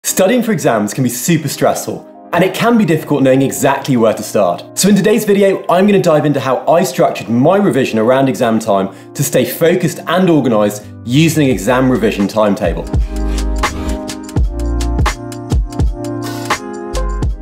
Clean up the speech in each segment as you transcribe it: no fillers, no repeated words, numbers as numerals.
Studying for exams can be super stressful, and it can be difficult knowing exactly where to start. So in today's video, I'm going to dive into how I structured my revision around exam time to stay focused and organised using an exam revision timetable.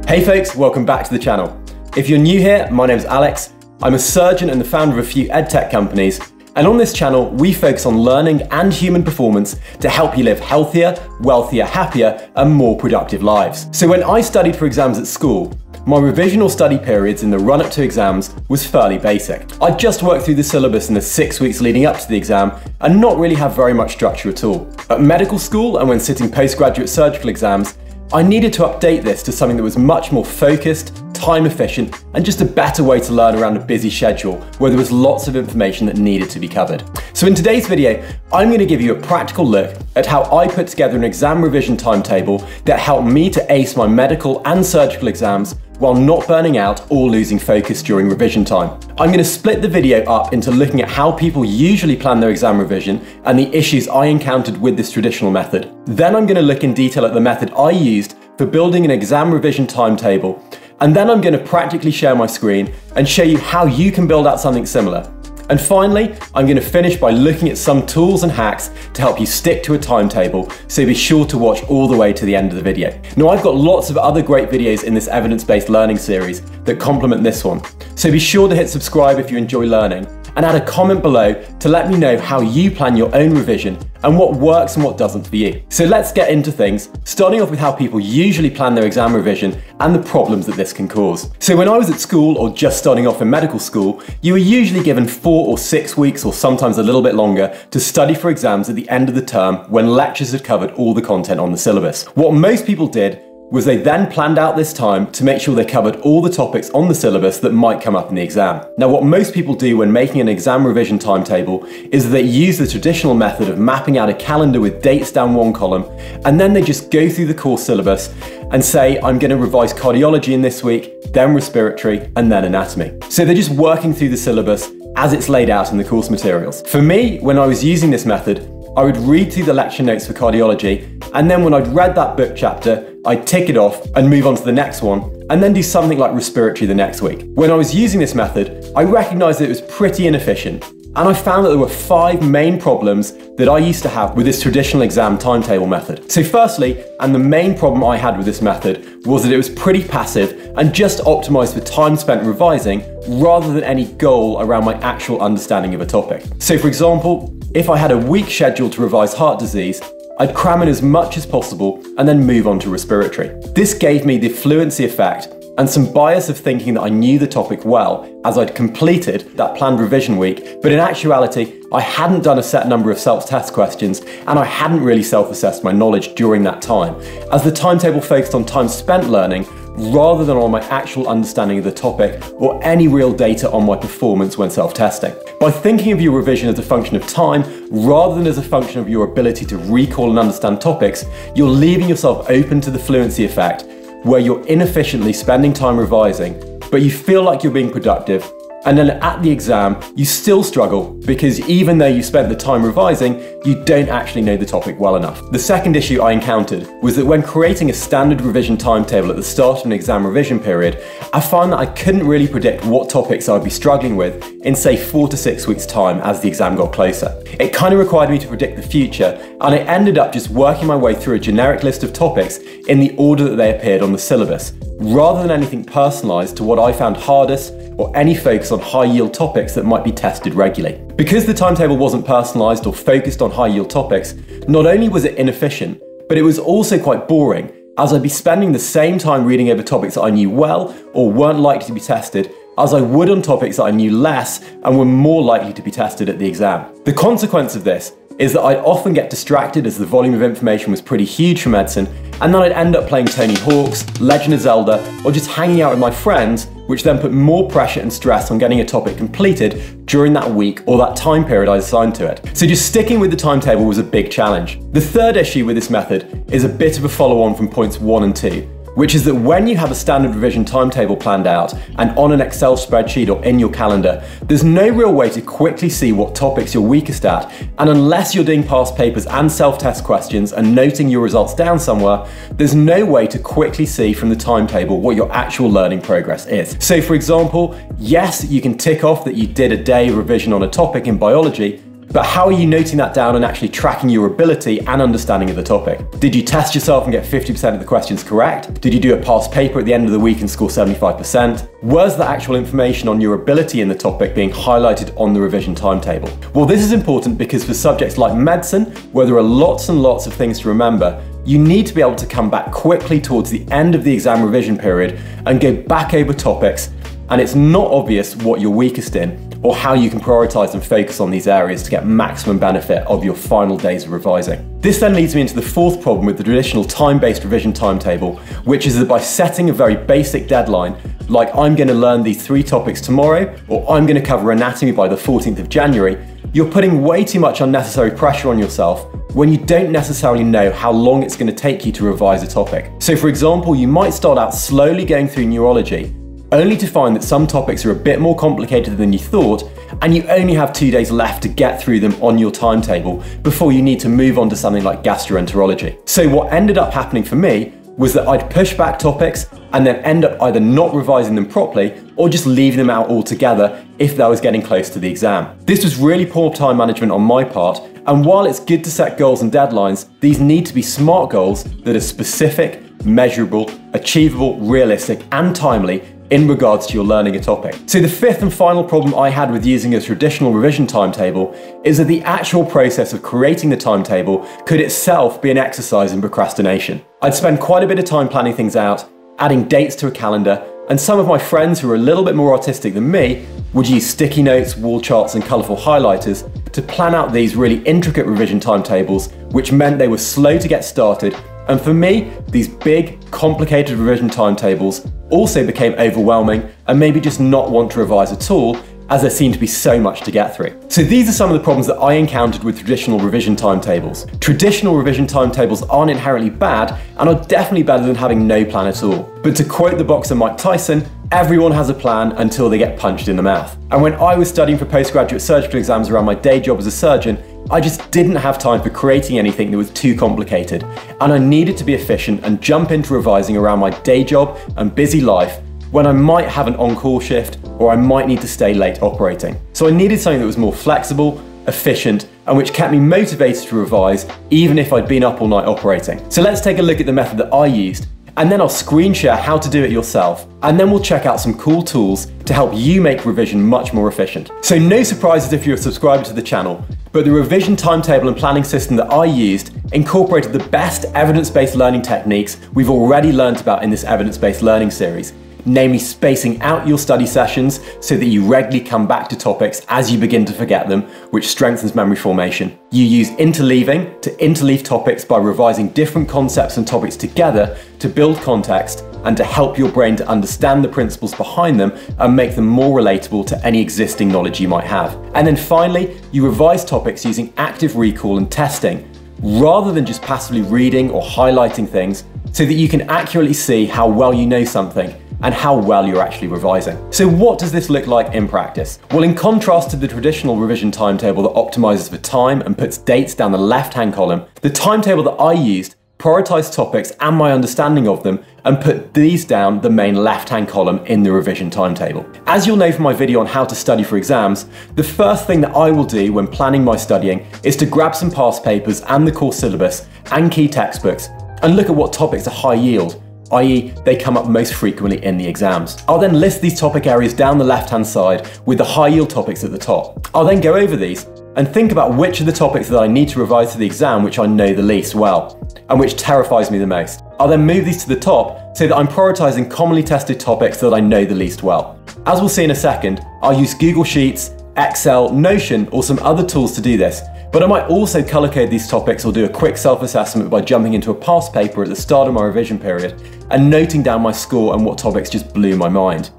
Hey folks, welcome back to the channel. If you're new here, my name's Alex. I'm a surgeon and the founder of a few edtech companies. And on this channel, we focus on learning and human performance to help you live healthier, wealthier, happier, and more productive lives. So when I studied for exams at school, my revision or study periods in the run-up to exams was fairly basic. I'd just work through the syllabus in the 6 weeks leading up to the exam and not really have very much structure at all. At medical school and when sitting postgraduate surgical exams, I needed to update this to something that was much more focused, time efficient, and just a better way to learn around a busy schedule where there was lots of information that needed to be covered. So in today's video, I'm going to give you a practical look at how I put together an exam revision timetable that helped me to ace my medical and surgical exams while not burning out or losing focus during revision time. I'm going to split the video up into looking at how people usually plan their exam revision and the issues I encountered with this traditional method. Then I'm going to look in detail at the method I used for building an exam revision timetable, and then I'm going to practically share my screen and show you how you can build out something similar. And finally, I'm going to finish by looking at some tools and hacks to help you stick to a timetable, so be sure to watch all the way to the end of the video. Now, I've got lots of other great videos in this evidence-based learning series that complement this one, so be sure to hit subscribe if you enjoy learning, and add a comment below to let me know how you plan your own revision and what works and what doesn't for you. So let's get into things, starting off with how people usually plan their exam revision and the problems that this can cause. So when I was at school or just starting off in medical school, you were usually given 4 or 6 weeks or sometimes a little bit longer to study for exams at the end of the term when lectures had covered all the content on the syllabus. What most people did was they then planned out this time to make sure they covered all the topics on the syllabus that might come up in the exam. Now, what most people do when making an exam revision timetable is that they use the traditional method of mapping out a calendar with dates down one column, and then they just go through the course syllabus and say, I'm going to revise cardiology in this week, then respiratory, and then anatomy. So they're just working through the syllabus as it's laid out in the course materials. For me, when I was using this method, I would read through the lecture notes for cardiology, and then when I'd read that book chapter, I'd tick it off and move on to the next one, and then do something like respiratory the next week. When I was using this method, I recognized that it was pretty inefficient, and I found that there were 5 main problems that I used to have with this traditional exam timetable method. So firstly, and the main problem I had with this method, was that it was pretty passive and just optimized for time spent revising rather than any goal around my actual understanding of a topic. So for example, if I had a week scheduled to revise heart disease, I'd cram in as much as possible and then move on to respiratory. This gave me the fluency effect and some bias of thinking that I knew the topic well as I'd completed that planned revision week, but in actuality, I hadn't done a set number of self-test questions and I hadn't really self-assessed my knowledge during that time, as the timetable focused on time spent learning rather than on my actual understanding of the topic or any real data on my performance when self-testing. By thinking of your revision as a function of time rather than as a function of your ability to recall and understand topics, you're leaving yourself open to the fluency effect, where you're inefficiently spending time revising, but you feel like you're being productive, and then at the exam, you still struggle because even though you spent the time revising, you don't actually know the topic well enough. The second issue I encountered was that when creating a standard revision timetable at the start of an exam revision period, I found that I couldn't really predict what topics I'd be struggling with in say 4 to 6 weeks time as the exam got closer. It kind of required me to predict the future, and I ended up just working my way through a generic list of topics in the order that they appeared on the syllabus, rather than anything personalised to what I found hardest or any focus on high-yield topics that might be tested regularly. Because the timetable wasn't personalised or focused on high-yield topics, not only was it inefficient, but it was also quite boring, as I'd be spending the same time reading over topics that I knew well or weren't likely to be tested as I would on topics that I knew less and were more likely to be tested at the exam. The consequence of this is that I'd often get distracted as the volume of information was pretty huge for medicine, and then I'd end up playing Tony Hawk's, Legend of Zelda, or just hanging out with my friends, which then put more pressure and stress on getting a topic completed during that week or that time period I assigned to it. So just sticking with the timetable was a big challenge. The third issue with this method is a bit of a follow-on from points 1 and 2, which is that when you have a standard revision timetable planned out and on an Excel spreadsheet or in your calendar, there's no real way to quickly see what topics you're weakest at, and unless you're doing past papers and self-test questions and noting your results down somewhere, there's no way to quickly see from the timetable what your actual learning progress is. So for example, yes, you can tick off that you did a day of revision on a topic in biology, but how are you noting that down and actually tracking your ability and understanding of the topic? Did you test yourself and get 50% of the questions correct? Did you do a past paper at the end of the week and score 75%? Was the actual information on your ability in the topic being highlighted on the revision timetable? Well, this is important because for subjects like medicine, where there are lots and lots of things to remember, you need to be able to come back quickly towards the end of the exam revision period and go back over topics, and it's not obvious what you're weakest in or how you can prioritize and focus on these areas to get maximum benefit of your final days of revising. This then leads me into the fourth problem with the traditional time-based revision timetable, which is that by setting a very basic deadline, like I'm going to learn these 3 topics tomorrow, or I'm going to cover anatomy by the 14th of January, you're putting way too much unnecessary pressure on yourself when you don't necessarily know how long it's going to take you to revise a topic. So for example, you might start out slowly going through neurology, only to find that some topics are a bit more complicated than you thought, and you only have 2 days left to get through them on your timetable before you need to move on to something like gastroenterology. So what ended up happening for me was that I'd push back topics and then end up either not revising them properly or just leaving them out altogether if I was getting close to the exam. This was really poor time management on my part, and while it's good to set goals and deadlines, these need to be smart goals that are specific, measurable, achievable, realistic, and timely in regards to your learning a topic. So the fifth and final problem I had with using a traditional revision timetable is that the actual process of creating the timetable could itself be an exercise in procrastination. I'd spend quite a bit of time planning things out, adding dates to a calendar, and some of my friends who are a little bit more artistic than me would use sticky notes, wall charts, and colourful highlighters to plan out these really intricate revision timetables, which meant they were slow to get started. And for me, these big, complicated revision timetables also became overwhelming and maybe just not want to revise at all, as there seemed to be so much to get through. So these are some of the problems that I encountered with traditional revision timetables. Traditional revision timetables aren't inherently bad and are definitely better than having no plan at all. But to quote the boxer Mike Tyson, everyone has a plan until they get punched in the mouth. And when I was studying for postgraduate surgical exams around my day job as a surgeon, I just didn't have time for creating anything that was too complicated, and I needed to be efficient and jump into revising around my day job and busy life when I might have an on-call shift or I might need to stay late operating. So I needed something that was more flexible, efficient, and which kept me motivated to revise even if I'd been up all night operating. So let's take a look at the method that I used, and then I'll screen share how to do it yourself, and then we'll check out some cool tools to help you make revision much more efficient. So no surprises if you're a subscriber to the channel, but the revision timetable and planning system that I used incorporated the best evidence-based learning techniques we've already learned about in this evidence-based learning series, namely spacing out your study sessions so that you regularly come back to topics as you begin to forget them, which strengthens memory formation. You use interleaving to interleave topics by revising different concepts and topics together to build context and to help your brain to understand the principles behind them and make them more relatable to any existing knowledge you might have. And then finally, you revise topics using active recall and testing, rather than just passively reading or highlighting things, so that you can accurately see how well you know something and how well you're actually revising. So what does this look like in practice? Well, in contrast to the traditional revision timetable that optimizes for time and puts dates down the left-hand column, the timetable that I used prioritized topics and my understanding of them and put these down the main left-hand column in the revision timetable. As you'll know from my video on how to study for exams, the first thing that I will do when planning my studying is to grab some past papers and the course syllabus and key textbooks and look at what topics are high yield, i.e. they come up most frequently in the exams. I'll then list these topic areas down the left-hand side with the high yield topics at the top. I'll then go over these and think about which of the topics that I need to revise for the exam which I know the least well, and which terrifies me the most. I'll then move these to the top so that I'm prioritizing commonly tested topics that I know the least well. As we'll see in a second, I'll use Google Sheets, Excel, Notion, or some other tools to do this, but I might also color code these topics or do a quick self-assessment by jumping into a past paper at the start of my revision period and noting down my score and what topics just blew my mind.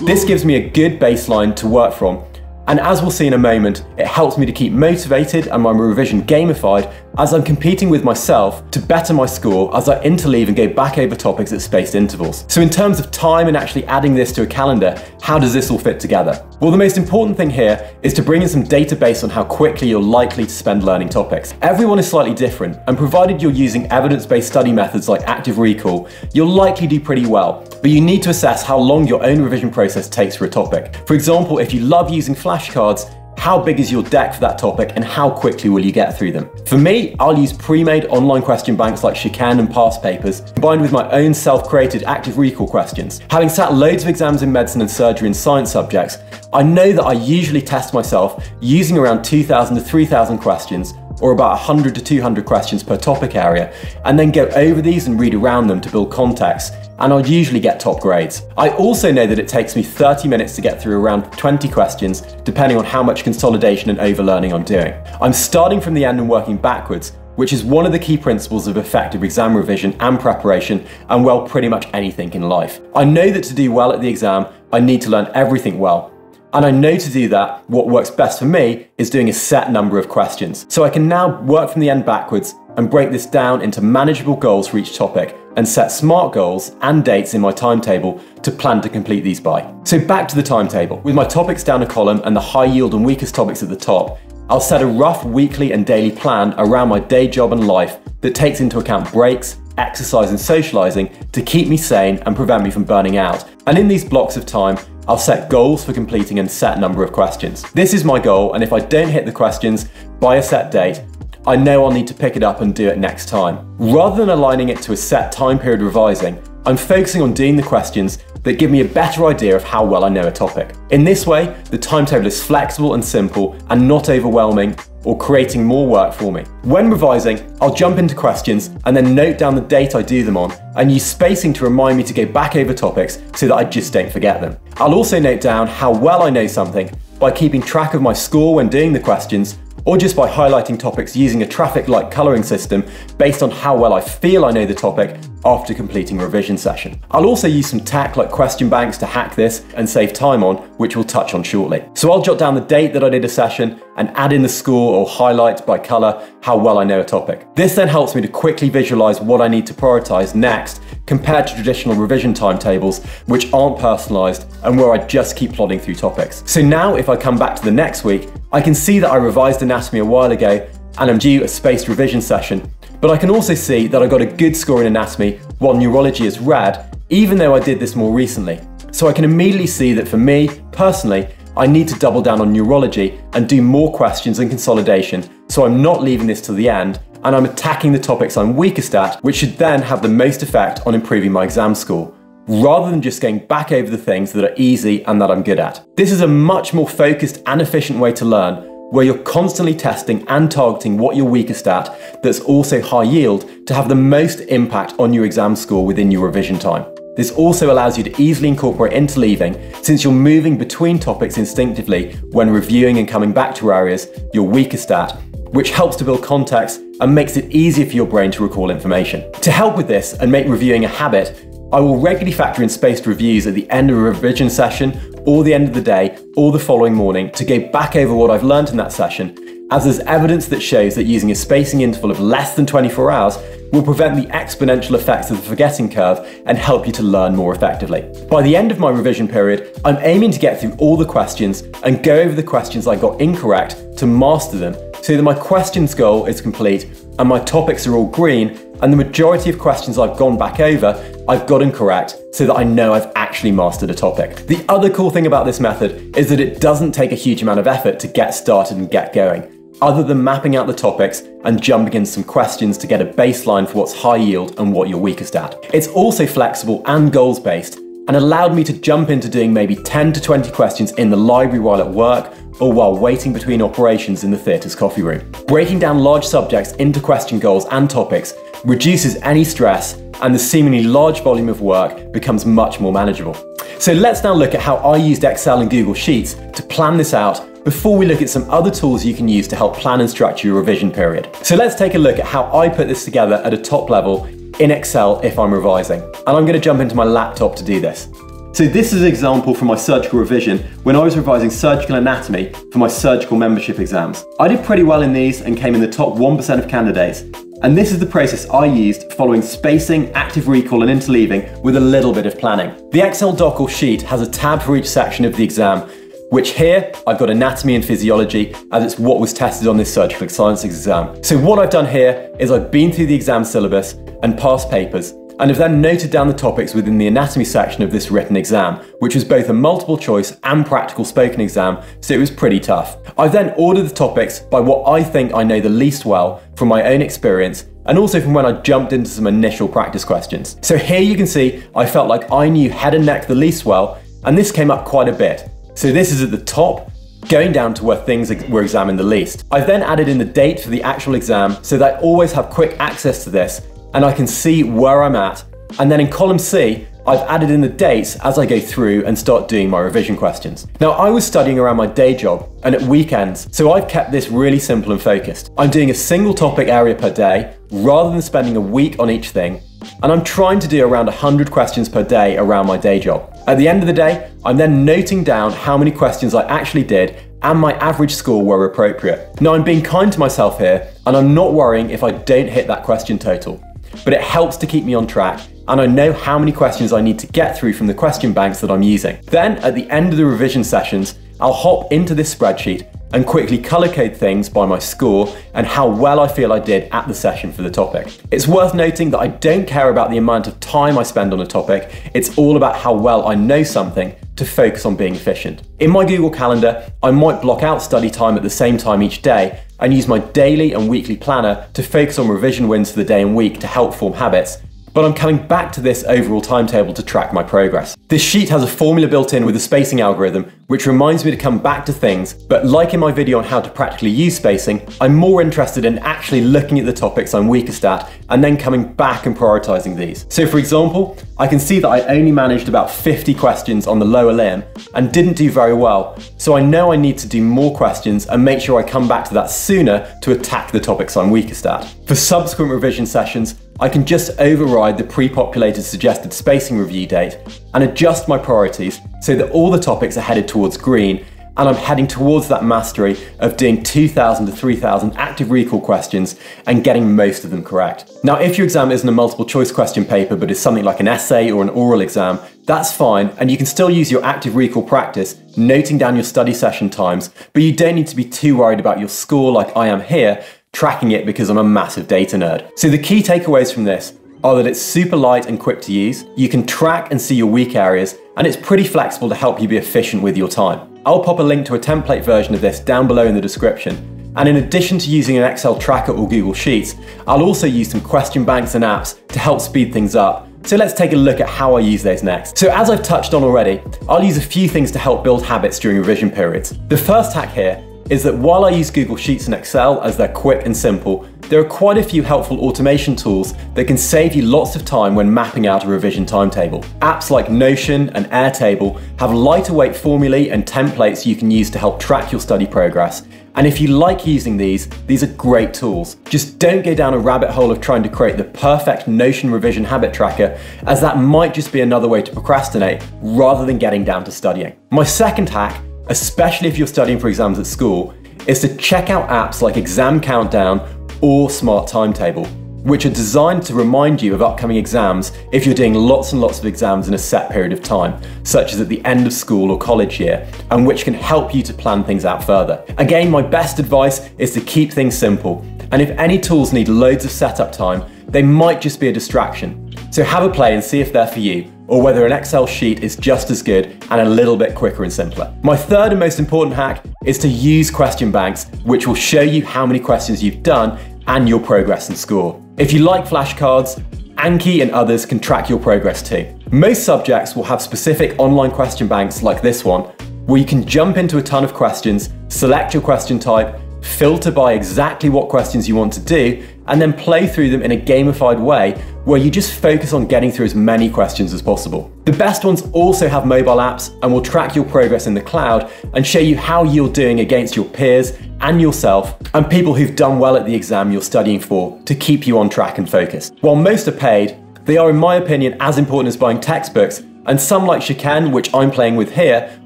This gives me a good baseline to work from, and as we'll see in a moment, it helps me to keep motivated and my revision gamified as I'm competing with myself to better my score as I interleave and go back over topics at spaced intervals. So in terms of time and actually adding this to a calendar, how does this all fit together? Well, the most important thing here is to bring in some data based on how quickly you're likely to spend learning topics. Everyone is slightly different, and provided you're using evidence-based study methods like active recall, you'll likely do pretty well, but you need to assess how long your own revision process takes for a topic. For example, if you love using flashcards, how big is your deck for that topic and how quickly will you get through them? For me, I'll use pre-made online question banks like Chican and past papers, combined with my own self-created active recall questions. Having sat loads of exams in medicine and surgery and science subjects, I know that I usually test myself using around 2,000 to 3,000 questions, or about 100 to 200 questions per topic area, and then go over these and read around them to build context, and I'll usually get top grades. I also know that it takes me 30 minutes to get through around 20 questions, depending on how much consolidation and overlearning I'm doing. I'm starting from the end and working backwards, which is one of the key principles of effective exam revision and preparation, and well, pretty much anything in life. I know that to do well at the exam, I need to learn everything well. And I know to do that, what works best for me is doing a set number of questions. So I can now work from the end backwards and break this down into manageable goals for each topic and set SMART goals and dates in my timetable to plan to complete these by. So back to the timetable. With my topics down a column and the high yield and weakest topics at the top, I'll set a rough weekly and daily plan around my day job and life that takes into account breaks, exercise and socializing to keep me sane and prevent me from burning out. And in these blocks of time, I'll set goals for completing a set number of questions. This is my goal, and if I don't hit the questions by a set date, I know I'll need to pick it up and do it next time. Rather than aligning it to a set time period revising, I'm focusing on doing the questions that give me a better idea of how well I know a topic. In this way, the timetable is flexible and simple and not overwhelming or creating more work for me. When revising, I'll jump into questions and then note down the date I do them on and use spacing to remind me to go back over topics so that I just don't forget them. I'll also note down how well I know something by keeping track of my score when doing the questions, or just by highlighting topics using a traffic light colouring system based on how well I feel I know the topic after completing a revision session. I'll also use some tech like question banks to hack this and save time on, which we'll touch on shortly. So I'll jot down the date that I did a session and add in the score or highlight by colour how well I know a topic. This then helps me to quickly visualise what I need to prioritise next compared to traditional revision timetables, which aren't personalised and where I just keep plodding through topics. So now if I come back to the next week, I can see that I revised anatomy a while ago and I'm due a spaced revision session, but I can also see that I got a good score in anatomy while neurology is red, even though I did this more recently. So I can immediately see that for me, personally, I need to double down on neurology and do more questions and consolidation, so I'm not leaving this till the end, and I'm attacking the topics I'm weakest at, which should then have the most effect on improving my exam score, rather than just going back over the things that are easy and that I'm good at. This is a much more focused and efficient way to learn, where you're constantly testing and targeting what you're weakest at that's also high yield to have the most impact on your exam score within your revision time. This also allows you to easily incorporate interleaving, since you're moving between topics instinctively when reviewing and coming back to areas you're weakest at, which helps to build context and makes it easier for your brain to recall information. To help with this and make reviewing a habit, I will regularly factor in spaced reviews at the end of a revision session or the end of the day or the following morning to go back over what I've learned in that session, as there's evidence that shows that using a spacing interval of less than 24 hours will prevent the exponential effects of the forgetting curve and help you to learn more effectively. By the end of my revision period, I'm aiming to get through all the questions and go over the questions I got incorrect to master them, so that my questions goal is complete and my topics are all green, and the majority of questions I've gone back over, I've gotten correct, so that I know I've actually mastered a topic. The other cool thing about this method is that it doesn't take a huge amount of effort to get started and get going, other than mapping out the topics and jumping into some questions to get a baseline for what's high yield and what you're weakest at. It's also flexible and goals based, and allowed me to jump into doing maybe 10 to 20 questions in the library while at work or while waiting between operations in the theatre's coffee room. Breaking down large subjects into question goals and topics reduces any stress, and the seemingly large volume of work becomes much more manageable. So let's now look at how I used Excel and Google Sheets to plan this out before we look at some other tools you can use to help plan and structure your revision period. So let's take a look at how I put this together at a top level in Excel if I'm revising. And I'm going to jump into my laptop to do this. So this is an example from my surgical revision when I was revising surgical anatomy for my surgical membership exams. I did pretty well in these and came in the top 1% of candidates. And this is the process I used following spacing, active recall and interleaving with a little bit of planning. The Excel doc or sheet has a tab for each section of the exam, which here I've got anatomy and physiology as it's what was tested on this surgical sciences exam. So what I've done here is I've been through the exam syllabus and past papers and have then noted down the topics within the anatomy section of this written exam, which was both a multiple choice and practical spoken exam, so it was pretty tough. I've then ordered the topics by what I think I know the least well from my own experience and also from when I jumped into some initial practice questions. So here you can see I felt like I knew head and neck the least well, and this came up quite a bit. So this is at the top, going down to where things were examined the least. I've then added in the date for the actual exam so that I always have quick access to this and I can see where I'm at. And then in column C, I've added in the dates as I go through and start doing my revision questions. Now I was studying around my day job and at weekends, so I've kept this really simple and focused. I'm doing a single topic area per day rather than spending a week on each thing. And I'm trying to do around 100 questions per day around my day job. At the end of the day, I'm then noting down how many questions I actually did and my average score were appropriate. Now I'm being kind to myself here and I'm not worrying if I don't hit that question total, but it helps to keep me on track and I know how many questions I need to get through from the question banks that I'm using. Then at the end of the revision sessions, I'll hop into this spreadsheet and quickly color code things by my score and how well I feel I did at the session for the topic. It's worth noting that I don't care about the amount of time I spend on a topic, it's all about how well I know something to focus on being efficient. In my Google Calendar, I might block out study time at the same time each day and use my daily and weekly planner to focus on revision wins for the day and week to help form habits. But I'm coming back to this overall timetable to track my progress. This sheet has a formula built in with a spacing algorithm, which reminds me to come back to things, but like in my video on how to practically use spacing, I'm more interested in actually looking at the topics I'm weakest at and then coming back and prioritizing these. So for example, I can see that I only managed about 50 questions on the lower limb and didn't do very well, so I know I need to do more questions and make sure I come back to that sooner to attack the topics I'm weakest at. For subsequent revision sessions, I can just override the pre-populated suggested spacing review date and adjust my priorities so that all the topics are headed towards green and I'm heading towards that mastery of doing 2,000 to 3,000 active recall questions and getting most of them correct. Now, if your exam isn't a multiple choice question paper but is something like an essay or an oral exam, that's fine and you can still use your active recall practice, noting down your study session times, but you don't need to be too worried about your score like I am here, tracking it because I'm a massive data nerd. So the key takeaways from this are that it's super light and quick to use, you can track and see your weak areas, and it's pretty flexible to help you be efficient with your time. I'll pop a link to a template version of this down below in the description. And in addition to using an Excel tracker or Google Sheets, I'll also use some question banks and apps to help speed things up. So let's take a look at how I use those next. So as I've touched on already, I'll use a few things to help build habits during revision periods. The first hack here is that while I use Google Sheets and Excel as they're quick and simple, there are quite a few helpful automation tools that can save you lots of time when mapping out a revision timetable. Apps like Notion and Airtable have lighter weight formulae and templates you can use to help track your study progress. And if you like using these are great tools. Just don't go down a rabbit hole of trying to create the perfect Notion revision habit tracker, as that might just be another way to procrastinate rather than getting down to studying. My second hack, especially if you're studying for exams at school, is to check out apps like Exam Countdown or Smart Timetable, which are designed to remind you of upcoming exams if you're doing lots and lots of exams in a set period of time, such as at the end of school or college year, and which can help you to plan things out further. Again, my best advice is to keep things simple, and if any tools need loads of setup time, they might just be a distraction. So have a play and see if they're for you, or whether an Excel sheet is just as good and a little bit quicker and simpler. My third and most important hack is to use question banks, which will show you how many questions you've done and your progress and score. If you like flashcards, Anki and others can track your progress too. Most subjects will have specific online question banks like this one, where you can jump into a ton of questions, select your question type, filter by exactly what questions you want to do, and then play through them in a gamified way where you just focus on getting through as many questions as possible. The best ones also have mobile apps and will track your progress in the cloud and show you how you're doing against your peers and yourself and people who've done well at the exam you're studying for to keep you on track and focused. While most are paid, they are, in my opinion, as important as buying textbooks, And some like Shiken, which I'm playing with here,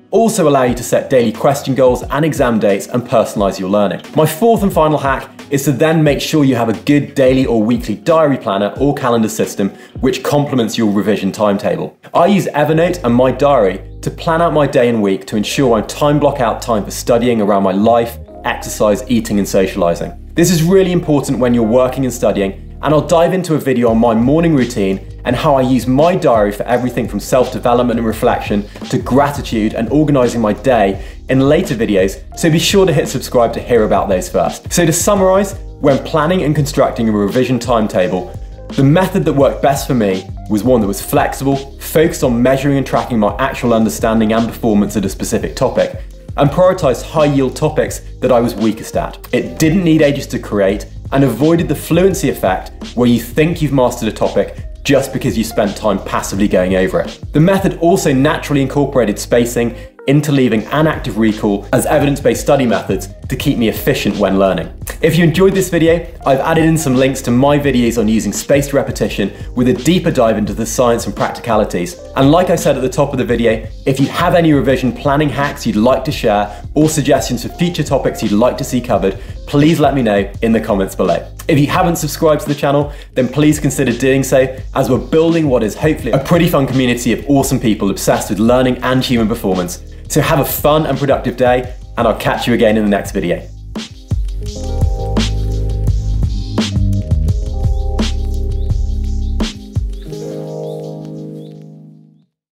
also allow you to set daily question goals and exam dates and personalize your learning. My fourth and final hack is to then make sure you have a good daily or weekly diary planner or calendar system which complements your revision timetable. I use Evernote and My Diary to plan out my day and week to ensure I block out time for studying around my life, exercise, eating and socializing. This is really important when you're working and studying, and I'll dive into a video on my morning routine and how I use my diary for everything from self-development and reflection to gratitude and organizing my day in later videos, so be sure to hit subscribe to hear about those first. So to summarize, when planning and constructing a revision timetable, the method that worked best for me was one that was flexible, focused on measuring and tracking my actual understanding and performance at a specific topic, and prioritized high-yield topics that I was weakest at. It didn't need ages to create, and avoided the fluency effect where you think you've mastered a topic just because you spent time passively going over it. The method also naturally incorporated spacing, interleaving and active recall as evidence-based study methods to keep me efficient when learning. If you enjoyed this video, I've added in some links to my videos on using spaced repetition with a deeper dive into the science and practicalities. And like I said at the top of the video, if you have any revision planning hacks you'd like to share or suggestions for future topics you'd like to see covered, please let me know in the comments below. If you haven't subscribed to the channel, then please consider doing so, as we're building what is hopefully a pretty fun community of awesome people obsessed with learning and human performance. So have a fun and productive day, and I'll catch you again in the next video.